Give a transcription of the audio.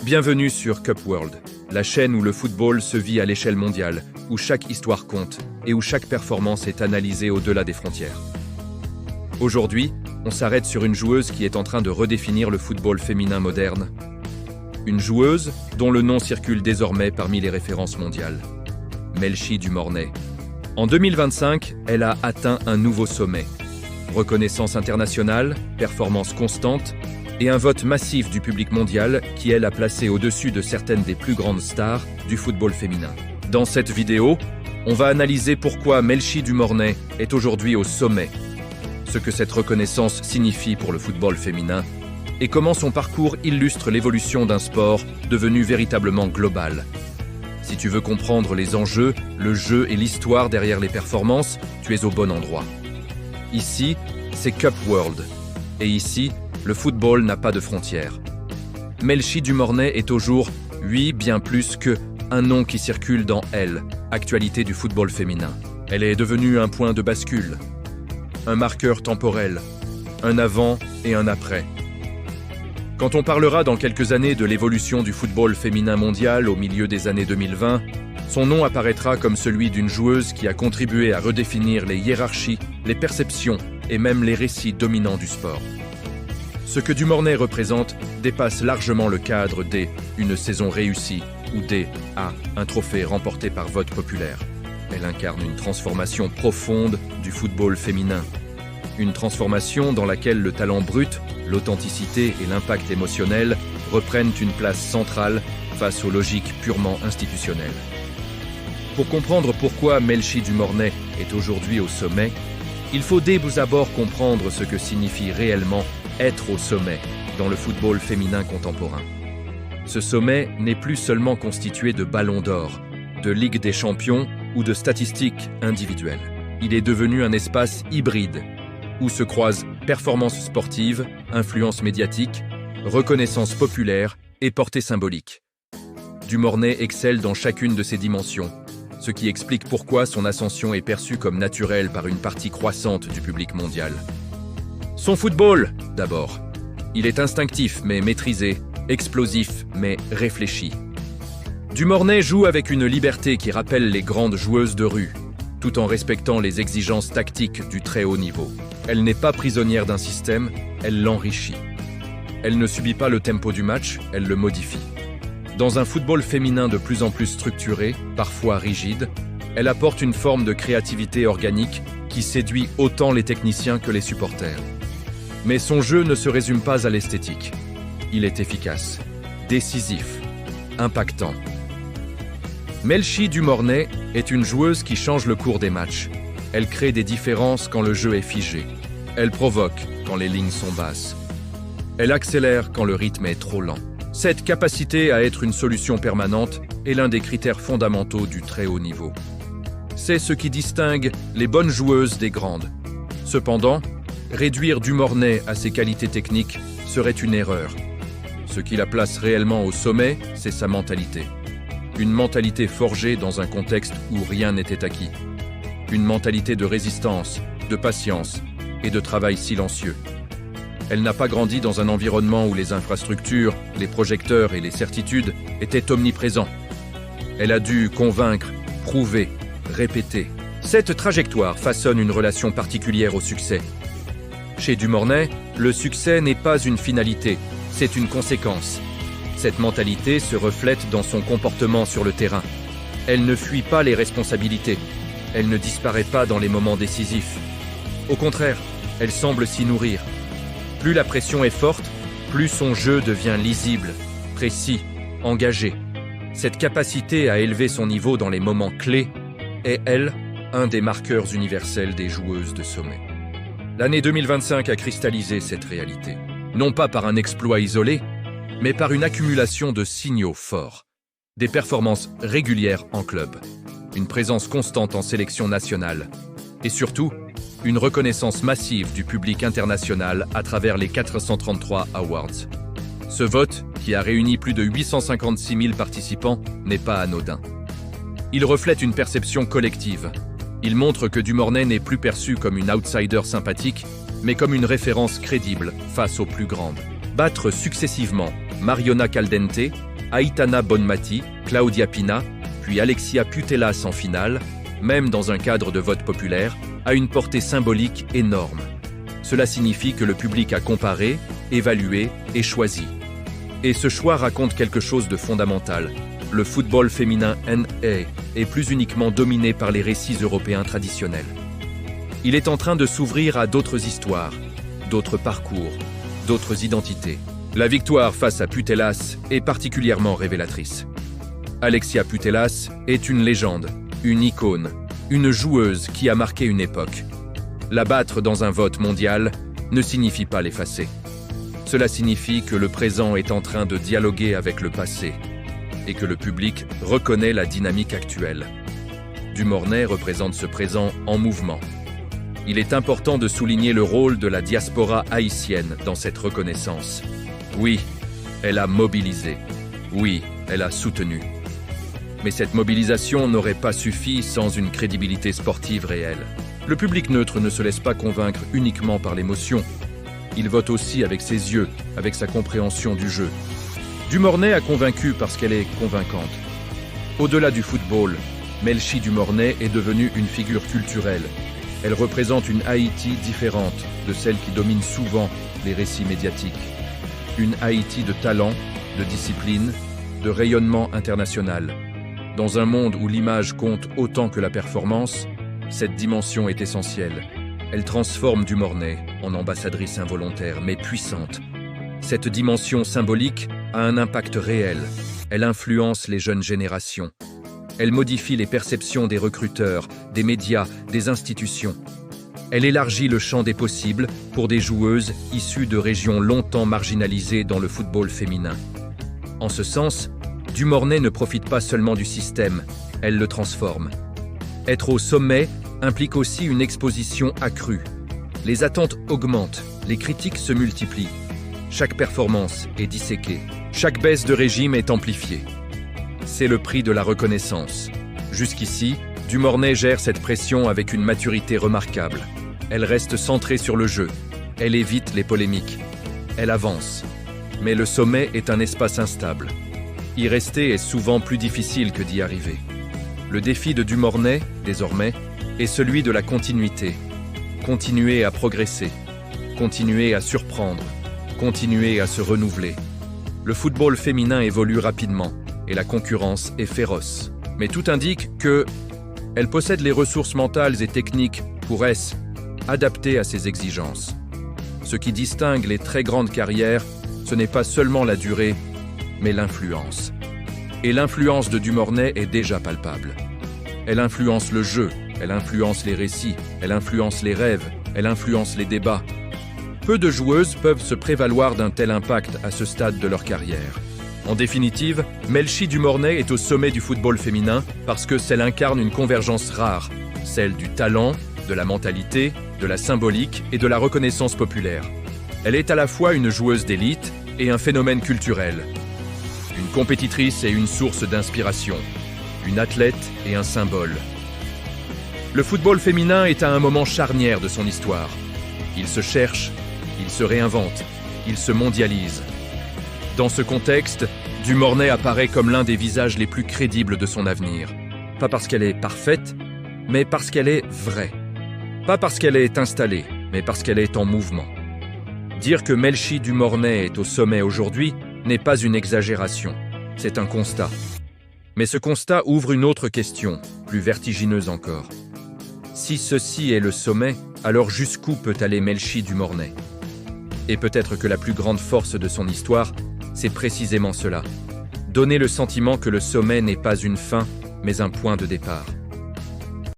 Bienvenue sur Cup World, la chaîne où le football se vit à l'échelle mondiale, où chaque histoire compte et où chaque performance est analysée au-delà des frontières. Aujourd'hui, on s'arrête sur une joueuse qui est en train de redéfinir le football féminin moderne. Une joueuse dont le nom circule désormais parmi les références mondiales. Melchi du Mornay. En 2025, elle a atteint un nouveau sommet. Reconnaissance internationale, performance constante et un vote massif du public mondial qui, elle, a placé au-dessus de certaines des plus grandes stars du football féminin. Dans cette vidéo, on va analyser pourquoi Melchi du Mornay est aujourd'hui au sommet, ce que cette reconnaissance signifie pour le football féminin et comment son parcours illustre l'évolution d'un sport devenu véritablement global. Si tu veux comprendre les enjeux, le jeu et l'histoire derrière les performances, tu es au bon endroit. Ici, c'est Cup World. Et ici, le football n'a pas de frontières. Melchi du Mornay est au jour, bien plus que un nom qui circule dans Elle, actualité du football féminin. Elle est devenue un point de bascule, un marqueur temporel, un avant et un après. Quand on parlera dans quelques années de l'évolution du football féminin mondial au milieu des années 2020, son nom apparaîtra comme celui d'une joueuse qui a contribué à redéfinir les hiérarchies, les perceptions et même les récits dominants du sport. Ce que du Mornay représente dépasse largement le cadre des « une saison réussie » ou des « un trophée remporté par vote populaire ». Elle incarne une transformation profonde du football féminin. Une transformation dans laquelle le talent brut, l'authenticité et l'impact émotionnel reprennent une place centrale face aux logiques purement institutionnelles. Pour comprendre pourquoi Melchi du Mornay est aujourd'hui au sommet, il faut d'abord comprendre ce que signifie réellement être au sommet dans le football féminin contemporain. Ce sommet n'est plus seulement constitué de ballons d'or, de Ligue des champions ou de statistiques individuelles. Il est devenu un espace hybride où se croisent performance sportive, influence médiatique, reconnaissance populaire et portée symbolique. Du Mornay excelle dans chacune de ces dimensions, ce qui explique pourquoi son ascension est perçue comme naturelle par une partie croissante du public mondial. Son football, d'abord. Il est instinctif mais maîtrisé, explosif mais réfléchi. Du Mornay joue avec une liberté qui rappelle les grandes joueuses de rue, tout en respectant les exigences tactiques du très haut niveau. Elle n'est pas prisonnière d'un système, elle l'enrichit. Elle ne subit pas le tempo du match, elle le modifie. Dans un football féminin de plus en plus structuré, parfois rigide, elle apporte une forme de créativité organique qui séduit autant les techniciens que les supporters. Mais son jeu ne se résume pas à l'esthétique. Il est efficace, décisif, impactant. Melchi du Mornay est une joueuse qui change le cours des matchs. Elle crée des différences quand le jeu est figé. Elle provoque quand les lignes sont basses. Elle accélère quand le rythme est trop lent. Cette capacité à être une solution permanente est l'un des critères fondamentaux du très haut niveau. C'est ce qui distingue les bonnes joueuses des grandes. Cependant, réduire du Mornay à ses qualités techniques serait une erreur. Ce qui la place réellement au sommet, c'est sa mentalité. Une mentalité forgée dans un contexte où rien n'était acquis. Une mentalité de résistance, de patience et de travail silencieux. Elle n'a pas grandi dans un environnement où les infrastructures, les projecteurs et les certitudes étaient omniprésents. Elle a dû convaincre, prouver, répéter. Cette trajectoire façonne une relation particulière au succès. Chez du Mornay, le succès n'est pas une finalité, c'est une conséquence. Cette mentalité se reflète dans son comportement sur le terrain. Elle ne fuit pas les responsabilités. Elle ne disparaît pas dans les moments décisifs. Au contraire, elle semble s'y nourrir. Plus la pression est forte, plus son jeu devient lisible, précis, engagé. Cette capacité à élever son niveau dans les moments clés est, elle, un des marqueurs universels des joueuses de sommet. L'année 2025 a cristallisé cette réalité, non pas par un exploit isolé, mais par une accumulation de signaux forts. Des performances régulières en club, une présence constante en sélection nationale, et surtout, une reconnaissance massive du public international à travers les 433 Awards. Ce vote, qui a réuni plus de 856 000 participants, n'est pas anodin. Il reflète une perception collective. Il montre que du Mornay n'est plus perçu comme une outsider sympathique, mais comme une référence crédible face aux plus grandes. Battre successivement Mariona Caldente, Aitana Bonmati, Claudia Pina, puis Alexia Putellas en finale, même dans un cadre de vote populaire, a une portée symbolique énorme. Cela signifie que le public a comparé, évalué et choisi. Et ce choix raconte quelque chose de fondamental. Le football féminin est plus uniquement dominé par les récits européens traditionnels. Il est en train de s'ouvrir à d'autres histoires, d'autres parcours, d'autres identités. La victoire face à Putellas est particulièrement révélatrice. Alexia Putellas est une légende, une icône, une joueuse qui a marqué une époque. La battre dans un vote mondial ne signifie pas l'effacer. Cela signifie que le présent est en train de dialoguer avec le passé et que le public reconnaît la dynamique actuelle. Du Mornay représente ce présent en mouvement. Il est important de souligner le rôle de la diaspora haïtienne dans cette reconnaissance. Oui, elle a mobilisé. Oui, elle a soutenu. Mais cette mobilisation n'aurait pas suffi sans une crédibilité sportive réelle. Le public neutre ne se laisse pas convaincre uniquement par l'émotion. Il vote aussi avec ses yeux, avec sa compréhension du jeu. Du Mornay a convaincu parce qu'elle est convaincante. Au-delà du football, Melchi Du Mornay est devenue une figure culturelle. Elle représente une Haïti différente de celle qui domine souvent les récits médiatiques. Une Haïti de talent, de discipline, de rayonnement international. Dans un monde où l'image compte autant que la performance, cette dimension est essentielle. Elle transforme Du Mornay en ambassadrice involontaire mais puissante. Cette dimension symbolique a un impact réel. Elle influence les jeunes générations. Elle modifie les perceptions des recruteurs, des médias, des institutions. Elle élargit le champ des possibles pour des joueuses issues de régions longtemps marginalisées dans le football féminin. En ce sens, Du Mornay ne profite pas seulement du système, elle le transforme. Être au sommet implique aussi une exposition accrue. Les attentes augmentent, les critiques se multiplient. Chaque performance est disséquée, chaque baisse de régime est amplifiée. C'est le prix de la reconnaissance. Jusqu'ici, Du Mornay gère cette pression avec une maturité remarquable. Elle reste centrée sur le jeu. Elle évite les polémiques. Elle avance. Mais le sommet est un espace instable. Y rester est souvent plus difficile que d'y arriver. Le défi de Du Mornay, désormais, est celui de la continuité. Continuer à progresser. Continuer à surprendre. Continuer à se renouveler. Le football féminin évolue rapidement et la concurrence est féroce. Mais tout indique qu'elle possède les ressources mentales et techniques pour adapter à ces exigences. Ce qui distingue les très grandes carrières, ce n'est pas seulement la durée, mais l'influence. Et l'influence de Du Mornay est déjà palpable. Elle influence le jeu, elle influence les récits, elle influence les rêves, elle influence les débats. Peu de joueuses peuvent se prévaloir d'un tel impact à ce stade de leur carrière. En définitive, Melchi Du Mornay est au sommet du football féminin parce que celle incarne une convergence rare, celle du talent, de la mentalité, de la symbolique et de la reconnaissance populaire. Elle est à la fois une joueuse d'élite et un phénomène culturel. Une compétitrice et une source d'inspiration. Une athlète et un symbole. Le football féminin est à un moment charnière de son histoire. Il se cherche, il se réinvente, il se mondialise. Dans ce contexte, Du Mornay apparaît comme l'un des visages les plus crédibles de son avenir. Pas parce qu'elle est parfaite, mais parce qu'elle est vraie. Pas parce qu'elle est installée, mais parce qu'elle est en mouvement. Dire que Melchi Du Mornay est au sommet aujourd'hui n'est pas une exagération, c'est un constat. Mais ce constat ouvre une autre question, plus vertigineuse encore. Si ceci est le sommet, alors jusqu'où peut aller Melchi Du Mornay ? Et peut-être que la plus grande force de son histoire, c'est précisément cela. Donner le sentiment que le sommet n'est pas une fin, mais un point de départ.